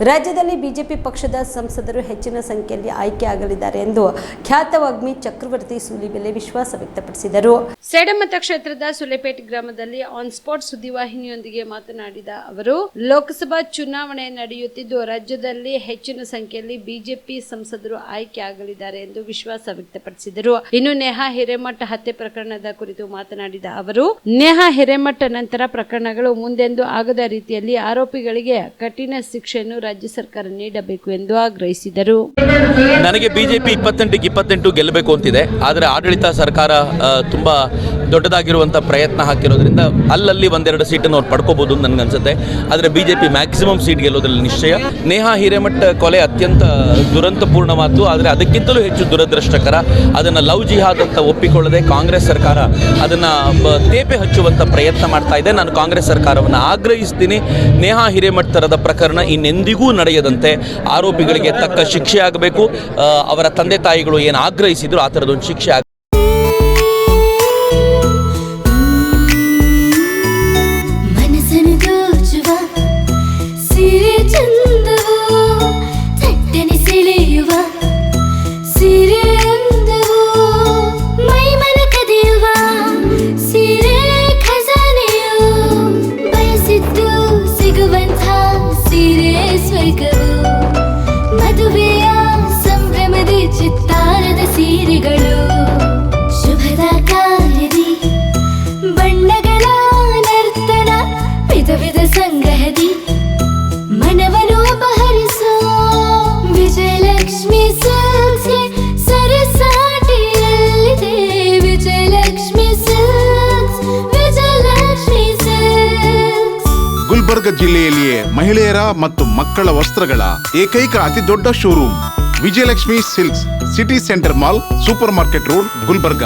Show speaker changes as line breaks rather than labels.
ರಾಜ್ಯದಲ್ಲಿ ಬಿಜೆಪಿ ಪಕ್ಷದ ಸಂಸದರು ಹೆಚ್ಚಿನ ಸಂಖ್ಯೆಯಲ್ಲಿ ಆಯ್ಕೆಯಾಗಲಿದ್ದಾರೆ ಎಂದು ಖ್ಯಾತ ವಾಗ್ಮಿ ಚಕ್ರವರ್ತಿ ಸೂಲಿಬೆಲೆ ವಿಶ್ವಾಸ ವ್ಯಕ್ತಪಡಿಸಿದರು. ಸೇಡಮಠ ಕ್ಷೇತ್ರದ ಸುಲೇಪೇಟ್ ಗ್ರಾಮದಲ್ಲಿ ಆನ್ ಸ್ಪಾಟ್ ಸುದ್ದಿವಾಹಿನಿಯೊಂದಿಗೆ ಮಾತನಾಡಿದ ಅವರು, ಲೋಕಸಭಾ ಚುನಾವಣೆ ನಡೆಯುತ್ತಿದ್ದು ರಾಜ್ಯದಲ್ಲಿ ಹೆಚ್ಚಿನ ಸಂಖ್ಯೆಯಲ್ಲಿ ಬಿಜೆಪಿ ಸಂಸದರು ಆಯ್ಕೆಯಾಗಲಿದ್ದಾರೆ ಎಂದು ವಿಶ್ವಾಸ ವ್ಯಕ್ತಪಡಿಸಿದರು. ಇನ್ನು ನೇಹಾ ಹಿರೇಮಠ ಹತ್ಯೆ ಪ್ರಕರಣದ ಕುರಿತು ಮಾತನಾಡಿದ ಅವರು, ನೇಹಾ ಹಿರೇಮಠ ನಂತರ ಪ್ರಕರಣಗಳು ಮುಂದೆಂದೂ ಆಗದ ರೀತಿಯಲ್ಲಿ ಆರೋಪಿಗಳಿಗೆ ಕಠಿಣ ಶಿಕ್ಷೆಯನ್ನು ರಾಜ್ಯ ಸರ್ಕಾರ ನೀಡಬೇಕು ಎಂದು ಆಗ್ರಹಿಸಿದರು.
ನನಗೆ ಬಿಜೆಪಿ 28 ಗೆಲ್ಲಬೇಕು ಅಂತಿದೆ. ಆದರೆ ಆಡಳಿತ ಸರ್ಕಾರ ತುಂಬಾ ದೊಡ್ಡದಾಗಿರುವಂತಹ ಪ್ರಯತ್ನ ಹಾಕಿರೋದ್ರಿಂದ ಅಲ್ಲಲ್ಲಿ ಒಂದೆರಡು ಸೀಟನ್ನು ಅವ್ರು ಪಡ್ಕೋಬಹುದು ಅಂತ ನನಗನ್ಸುತ್ತೆ. ಆದರೆ ಬಿಜೆಪಿ ಮ್ಯಾಕ್ಸಿಮಮ್ ಸೀಟ್ ಗೆಲ್ಲೋದ್ರಲ್ಲಿ ನಿಶ್ಚಯ. ನೇಹಾ ಹಿರೇಮಠ ಕೊಲೆ ಅತ್ಯಂತ ದುರಂತಪೂರ್ಣವಾದ್ದು, ಆದರೆ ಅದಕ್ಕಿಂತಲೂ ಹೆಚ್ಚು ದುರದೃಷ್ಟಕರ. ಅದನ್ನು ಲವ್ ಜಿಹಾದ್ ಅಂತ ಒಪ್ಪಿಕೊಳ್ಳದೆ ಕಾಂಗ್ರೆಸ್ ಸರ್ಕಾರ ಅದನ್ನು ತೇಪೆ ಹಚ್ಚುವಂಥ ಪ್ರಯತ್ನ ಮಾಡ್ತಾ ಇದೆ. ನಾನು ಕಾಂಗ್ರೆಸ್ ಸರ್ಕಾರವನ್ನು ಆಗ್ರಹಿಸ್ತೀನಿ, ನೇಹಾ ಹಿರೇಮಠ ಥರದ ಪ್ರಕರಣ ಇನ್ನೆಂದಿಗೂ ನಡೆಯದಂತೆ ಆರೋಪಿಗಳಿಗೆ ತಕ್ಕ ಶಿಕ್ಷೆ ಆಗಬೇಕು. ಅವರ ತಂದೆ ತಾಯಿಗಳು ಏನು ಆಗ್ರಹಿಸಿದ್ರು ಆ ಥರದೊಂದು ಶಿಕ್ಷೆ ಆಗಬೇಕು.
ಮದುವೆಯ ಸಂಭ್ರಮದ ಚಿತ್ತಾರದ ಸೀರೆಗಳು, ಶುಭದ ಕಾರ್ಯದಿ ಬಣ್ಣಗಳ ನರ್ತನ, ವಿಧ ವಿಧ ಸಂಗ್ರಹದಿ ಮನವನ್ನು ಅಪಹರಿಸೋ ವಿಜಯಲಕ್ಷ್ಮಿ ಸಿಲ್ಕ್ಸ್ ಸರಸಾಟಿಯಲ್ಲಿದೆ. Vijayalakshmi silks, Vijayalakshmi silks.
ಗುಲ್ಬರ್ಗ ಜಿಲ್ಲೆಯಲ್ಲಿಯೇ ಮಹಿಳೆಯರ ಮತ್ತು ಮಕ್ಕಳ ವಸ್ತ್ರಗಳ ಏಕೈಕ ಅತಿ ದೊಡ್ಡ showroom Vijayalakshmi silks, city centre mall, super market road, Gulbarga.